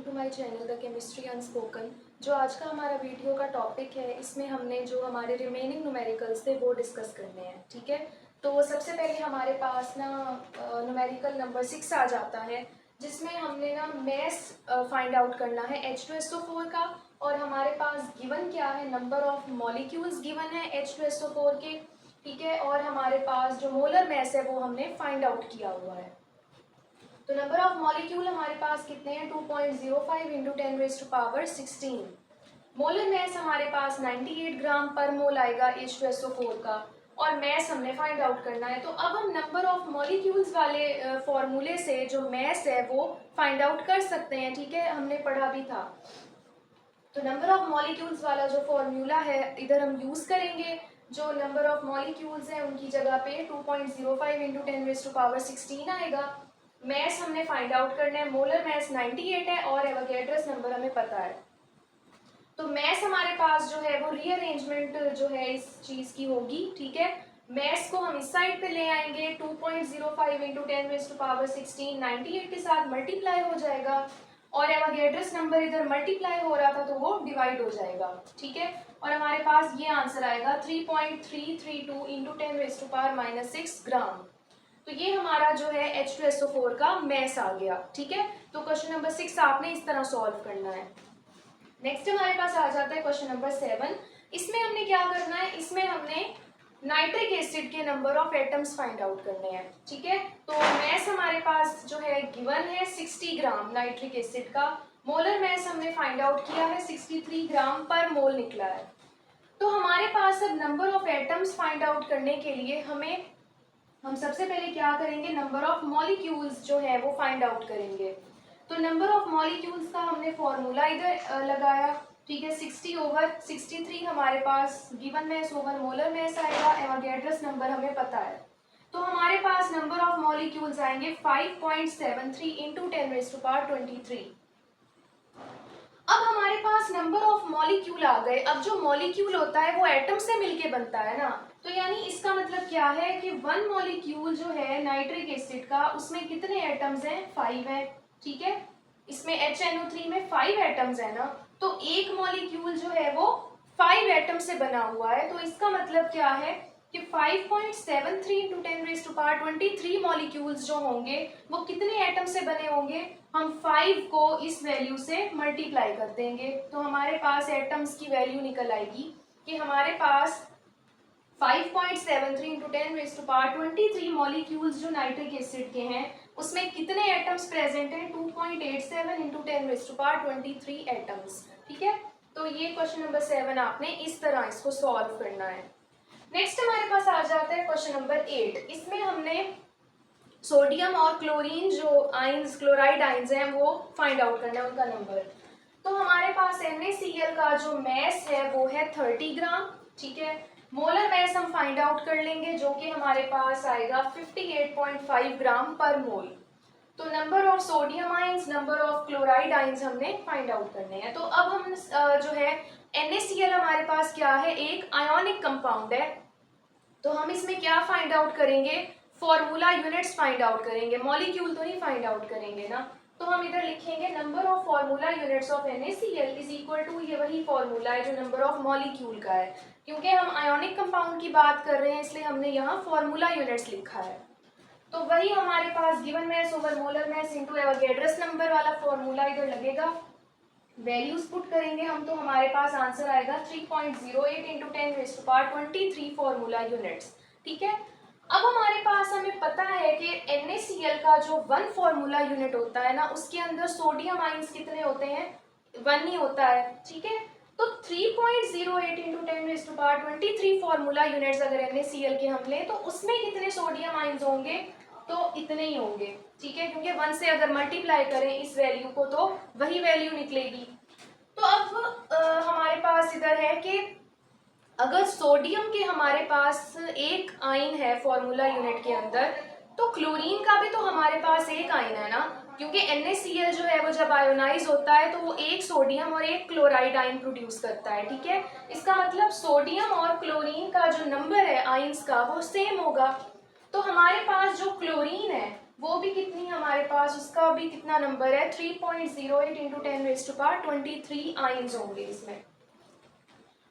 To my channel the chemistry unspoken. जो आज का हमारा वीडियो का टॉपिक है, इसमें हमने जो हमारे रिमेनिंग न्यूमेरिकल्स थे वो डिस्कस करने हैं। ठीक है, तो सबसे पहले हमारे पास ना न्यूमेरिकल नंबर 6 आ जाता है, जिसमें हमने ना मैस फाइंड आउट करना है H2SO4 का। और हमारे पास गिवन क्या है, नंबर ऑफ मॉलिक्यूल्स गिवन है H2SO4 के। ठीक है, और हमारे पास जो मोलर मैस है वो हमने फाइंड आउट किया हुआ है। तो नंबर ऑफ मॉलिक्यूल हमारे पास कितने हैं, 2.05 इंटू 10⁻16। मोलर मैस हमारे पास 98 ग्राम पर मोल आएगा H2SO4 का, और मैस हमने फाइंड आउट करना है। तो अब हम नंबर ऑफ मॉलिक्यूल्स वाले फॉर्मूले से जो मैस है वो फाइंड आउट कर सकते हैं। ठीक है, हमने पढ़ा भी था। तो नंबर ऑफ मॉलिक्यूल्स वाला जो फॉर्मूला है इधर हम यूज करेंगे। जो नंबर ऑफ मॉलिक्यूल्स हैं उनकी जगह पे 2.05 इंटू 10⁻16 आएगा। मैस हमने फाइंड आउट करना है, मोलर मैस 98 है और एवोगैड्रस नंबर हमें पता है। तो मैस हमारे पास जो है वो रीअरेंजमेंट जो है इस चीज की होगी। ठीक है, मैस को हम इस साइड पे ले आएंगे, 2.05 इंटू 10⁻16 98 के साथ मल्टीप्लाई हो जाएगा, और एवोगैड्रस नंबर इधर मल्टीप्लाई हो रहा था तो वो डिवाइड हो जाएगा। ठीक है, और हमारे पास ये आंसर आएगा 3.332 इंटू 10⁻⁻6 ग्राम। तो ये हमारा जो है H2SO4 का मैस आ गया। ठीक है, तो क्वेश्चन नंबर 6 आपने इस तरह सॉल्व करना है। नेक्स्ट हमारे पास आ जाता है क्वेश्चन नंबर 7। इसमें हमने क्या करना है, इसमें हमने नाइट्रिक एसिड के number of atoms find out करने हैं। ठीक है, तो मैस हमारे पास जो है गिवन है 60 ग्राम नाइट्रिक एसिड का। मोलर मैस हमने फाइंड आउट किया है 63 ग्राम पर मोल निकला है। तो हमारे पास अब number of atoms find out करने के लिए हम सबसे पहले क्या करेंगे, नंबर ऑफ मॉलिक्यूल्स जो है वो फाइंड आउट करेंगे। तो नंबर ऑफ मॉलिक्यूल्स का हमने फॉर्मूला इधर लगाया। ठीक है, 60/63 हमारे पास given mass over molar mass आएगा, एवोगैड्रस नंबर हमें पता है। तो हमारे पास नंबर ऑफ मॉलिक्यूल्स आएंगे 5.73 इंटू 10⁻23। अब हमारे पास नंबर ऑफ मॉलिक्यूल आ गए। अब जो मॉलिक्यूल होता है वो एटम से मिलके बनता है ना, तो यानी इसका मतलब क्या है कि वन मॉलिक्यूल जो है नाइट्रिक एसिड का, उसमें कितने एटम्स हैं, 5 हैं। ठीक है, इसमें HNO3 में 5 एटम्स है ना, तो एक मॉलिक्यूल जो है वो 5 एटम से बना हुआ है। तो इसका मतलब क्या है कि 5.73 इंटू 10⁻23 मॉलिक्यूल्स जो होंगे वो कितने एटम से बने होंगे, हम 5 को इस वैल्यू से मल्टीप्लाई कर देंगे। तो हमारे पास एटम्स की वैल्यू निकल आएगी कि हमारे पास 5.73 इंटू 10⁻23 मॉलिक्यूल्स जो नाइट्रिक एसिड के हैं उसमें कितने एटम्स प्रेजेंट हैं, 2.87 इंटू 10⁻23 एटम्स। ठीक है, तो ये क्वेश्चन नंबर 7 आपने इस तरह इसको सॉल्व करना है। नेक्स्ट हमारे पास आ जाता है क्वेश्चन नंबर 8। इसमें हमने सोडियम और क्लोरीन जो आइंस, क्लोराइड आइंस हैं वो फाइंड आउट करना है, उनका नंबर। तो हमारे पास NaCl का जो मैस है वो है 30 ग्राम। ठीक है, मोलर मैस हम फाइंड आउट कर लेंगे जो कि हमारे पास आएगा 58.5 ग्राम पर मोल। तो number of sodium ions, number of chloride ions हमने फाइंड आउट करने हैं। तो अब हम जो है NaCl हमारे पास क्या है, एक आयोनिक कंपाउंड है। तो हम इसमें क्या फाइंड आउट करेंगे, फॉर्मूला यूनिट्स फाइंड आउट करेंगे, मॉलिक्यूल तो नहीं फाइंड आउट करेंगे ना। तो हम इधर लिखेंगे number of formula units of NaCl is equal to, ये वही फॉर्मूला है जो नंबर ऑफ मॉलिक्यूल का है। क्योंकि हम आयोनिक कंपाउंड की बात कर रहे हैं इसलिए हमने यहाँ फॉर्मूला यूनिट्स लिखा है। तो वही हमारे पास given mass over molar mass into Avogadro's number वाला फॉर्मूला इधर लगेगा। वैल्यूज पुट करेंगे हम तो हमारे पास आंसर आएगा 3.08 इंटू 10⁻23 फॉर्मूला यूनिट्स। ठीक है, अब हमारे पास हमें पता है कि NaCl का जो वन फॉर्मूला यूनिट होता है ना, उसके अंदर सोडियम आइंस कितने होते हैं, 1 ही होता है। ठीक है, तो 3.08 इंटू 10⁻23 फॉर्मूला यूनिट्स अगर NaCl के हम लें तो उसमें कितने सोडियम आइंस होंगे, तो इतने ही होंगे। ठीक है, क्योंकि 1 से अगर मल्टीप्लाई करें इस वैल्यू को तो वही वैल्यू निकलेगी। तो अब हमारे पास इधर है कि अगर सोडियम के हमारे पास एक आयन है फॉर्मूला यूनिट के अंदर, तो क्लोरीन का भी तो हमारे पास एक आयन है ना, क्योंकि NaCl जो है वो जब आयोनाइज होता है तो वो एक सोडियम और एक क्लोराइड आयन प्रोड्यूस करता है। ठीक है, इसका मतलब सोडियम और क्लोरीन का जो नंबर है आयंस का वो सेम होगा। तो हमारे पास जो क्लोरीन है वो भी कितनी हमारे पास, उसका भी कितना नंबर है, 3.08 इंटू 10⁻23 आइंस होंगे इसमें।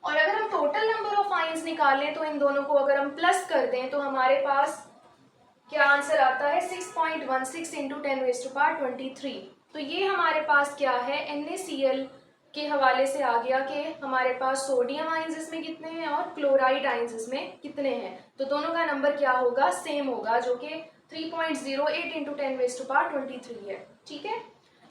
और अगर हम टोटल नंबर ऑफ आइंस निकालें तो इन दोनों को अगर हम प्लस कर दें तो हमारे पास क्या आंसर आता है, 6.16 इंटू 10⁻23। तो ये हमारे पास क्या है, NaCl के हवाले से आ गया कि हमारे पास सोडियम आइंस इसमें कितने हैं और क्लोराइड आइंस इसमें कितने हैं। तो दोनों का नंबर क्या होगा, सेम होगा, जो कि 3.08 इंटू 10⁻23 है। ठीक है,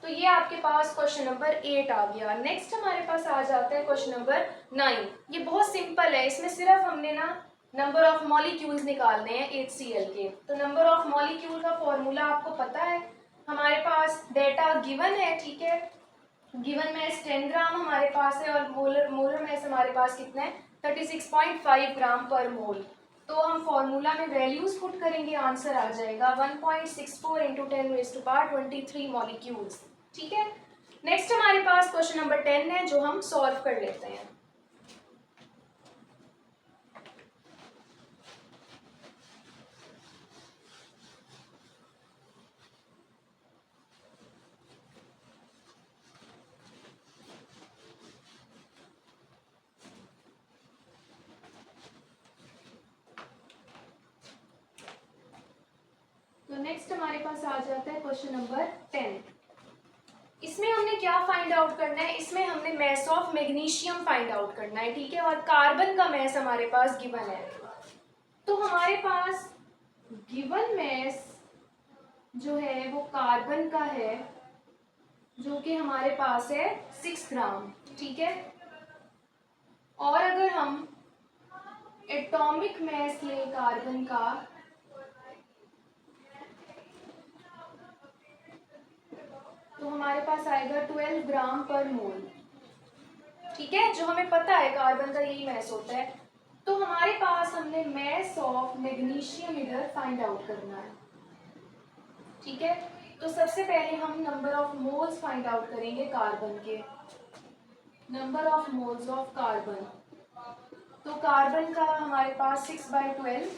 तो ये आपके पास क्वेश्चन नंबर 8 आ गया। नेक्स्ट हमारे पास आ जाता है क्वेश्चन नंबर 9। ये बहुत सिंपल है, इसमें सिर्फ हमने ना नंबर ऑफ मॉलिक्यूल्स निकालने हैं HCl के। तो नंबर ऑफ मॉलिक्यूल का फॉर्मूला आपको पता है, हमारे पास डेटा गिवन है। ठीक है, गिवन मैस 10 ग्राम हमारे पास है और मोलर मैस हमारे पास कितना है, 36.5 ग्राम पर मोल। तो हम फॉर्मूला में वैल्यूज पुट करेंगे, आंसर आ जाएगा 1.64 इंटू 10⁻23 मॉलिक्यूल्स। ठीक है, नेक्स्ट हमारे पास क्वेश्चन नंबर 10 है जो हम सॉल्व कर लेते हैं। तो नेक्स्ट हमारे पास आ जाता है क्वेश्चन नंबर 10। इसमें हमने क्या फाइंड आउट करना है, इसमें हमने mass of magnesium find out करना है। ठीक है, और कार्बन का मैस हमारे पास गिवन है। तो हमारे पास गिवन मैस जो है वो कार्बन का है, जो कि हमारे पास है 6 ग्राम। ठीक है, और अगर हम एटॉमिक मैस लें कार्बन का, तो हमारे पास आएगा 12 ग्राम पर मोल। ठीक है, जो हमें पता है कार्बन का यही मैस होता है। तो हमारे पास हमने मैस ऑफ मैग्नीशियम इधर फाइंड आउट करना है। ठीक है, तो सबसे पहले हम number of moles find out करेंगे कार्बन के, number of moles of carbon. तो कार्बन का हमारे पास 6/12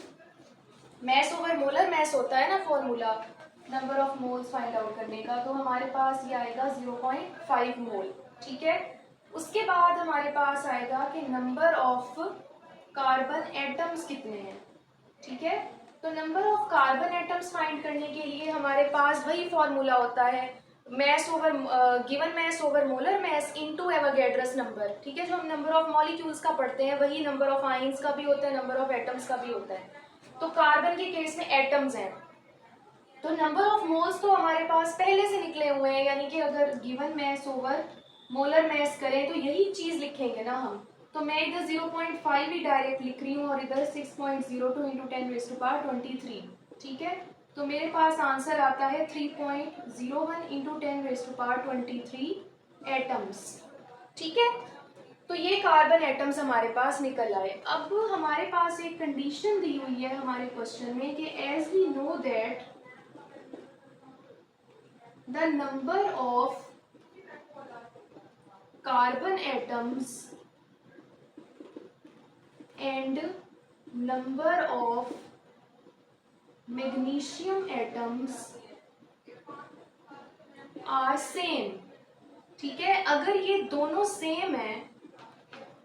मैस ओवर मोलर मैस होता है ना formula number of moles find out करने का, तो हमारे पास ये आएगा 0.5 मोल। ठीक है, उसके बाद हमारे पास आएगा कि नंबर ऑफ कार्बन एटम्स कितने हैं। ठीक है, तो number of carbon atoms find करने के लिए हमारे पास वही फॉर्मूला होता है, mass over given mass over molar mass into Avogadro's number. ठीक है, जो हम नंबर ऑफ मॉलिक्यूल्स का पढ़ते हैं वही नंबर ऑफ आइंस का भी होता है, नंबर ऑफ एटम्स का भी होता है। तो कार्बन के केस में एटम्स हैं, तो नंबर ऑफ मोल्स तो हमारे पास पहले से निकले हुए हैं, यानी कि अगर given mass over molar mass करें तो यही चीज लिखेंगे ना हम। तो मैं इधर 0.5 ही डायरेक्ट लिख रही हूँ और इधर 6.02 इंटू 10⁻23। ठीक है, तो मेरे पास आंसर आता है 3.01 इंटू 10⁻23 एटम्स। ठीक है, तो ये कार्बन एटम्स हमारे पास निकल आए। अब हमारे पास एक कंडीशन दी हुई है हमारे क्वेश्चन में कि as we know that the number of carbon atoms and number of magnesium atoms are same। ठीक है, अगर ये दोनों सेम है,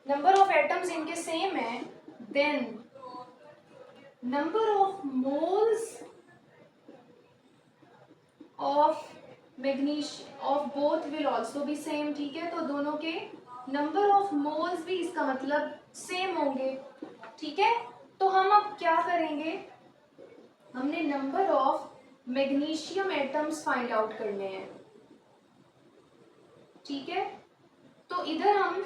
नंबर ऑफ एटम्स इनके सेम है, then number of moles of magnesium of both will also be same. ठीक है, तो दोनों के नंबर ऑफ मोल्स भी इसका मतलब सेम होंगे। ठीक है, तो हम अब क्या करेंगे, हमने number of magnesium atoms find out करने हैं। ठीक है, तो इधर हम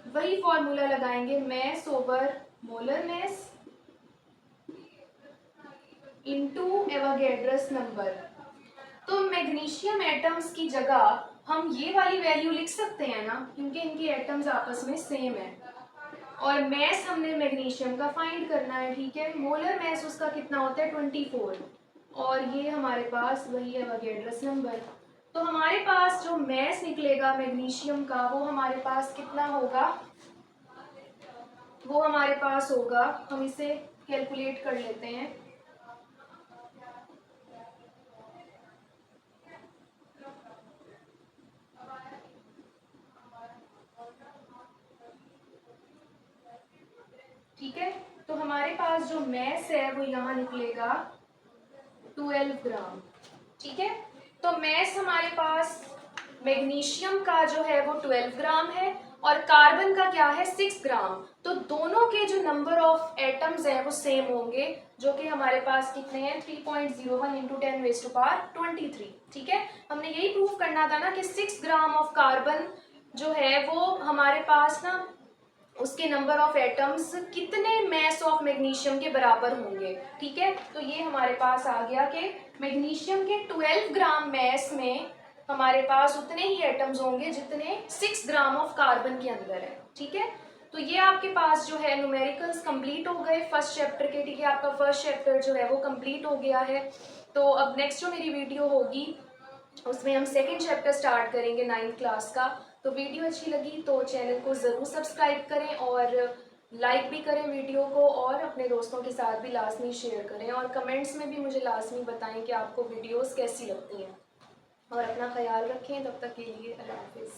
वही फॉर्मूला लगाएंगे, mass over molar mass into Avogadro's number. तो मैग्नीशियम एटम्स की जगह हम ये वाली वैल्यू लिख सकते हैं ना, क्योंकि इनके एटम्स आपस में सेम है। और मैस हमने मैग्नीशियम का फाइंड करना है। ठीक है, मोलर मैस उसका कितना होता है 24, और ये हमारे पास वही है एवोगैड्रस नंबर। तो हमारे पास जो मैस निकलेगा मैग्नीशियम का वो हमारे पास कितना होगा, वो हमारे पास होगा, हम इसे कैलकुलेट कर लेते हैं। ठीक है। तो हमारे पास जो मैस है वो यहाँ निकलेगा 12 ग्राम। ठीक है, तो मैस हमारे पास मैग्नीशियम का जो है वो 12 ग्राम है और कार्बन का क्या है 6 ग्राम। तो दोनों के जो नंबर ऑफ एटम्स हैं वो सेम होंगे, जो कि हमारे पास कितने हैं 3.01 इंटू 10⁻23। ठीक है, हमने यही प्रूफ करना था ना कि 6 ग्राम ऑफ कार्बन जो है वो हमारे पास ना उसके नंबर ऑफ एटम्स कितने मैस ऑफ मैग्नीशियम के बराबर होंगे। ठीक है, तो ये हमारे पास आ गया कि मैग्नीशियम के 12 ग्राम मैस में हमारे पास उतने ही एटम्स होंगे जितने 6 ग्राम ऑफ कार्बन के अंदर है। ठीक है, तो ये आपके पास जो है न्यूमेरिकल्स कंप्लीट हो गए फर्स्ट चैप्टर के। ठीक है, आपका फर्स्ट चैप्टर जो है वो कंप्लीट हो गया है। तो अब नेक्स्ट जो मेरी वीडियो होगी उसमें हम सेकेंड चैप्टर स्टार्ट करेंगे 9th क्लास का। तो वीडियो अच्छी लगी तो चैनल को ज़रूर सब्सक्राइब करें और लाइक भी करें वीडियो को, और अपने दोस्तों के साथ भी लाजमी शेयर करें, और कमेंट्स में भी मुझे लाजमी बताएं कि आपको वीडियोस कैसी लगती हैं। और अपना ख्याल रखें, तब तक के लिए अल्लाह हाफिज़।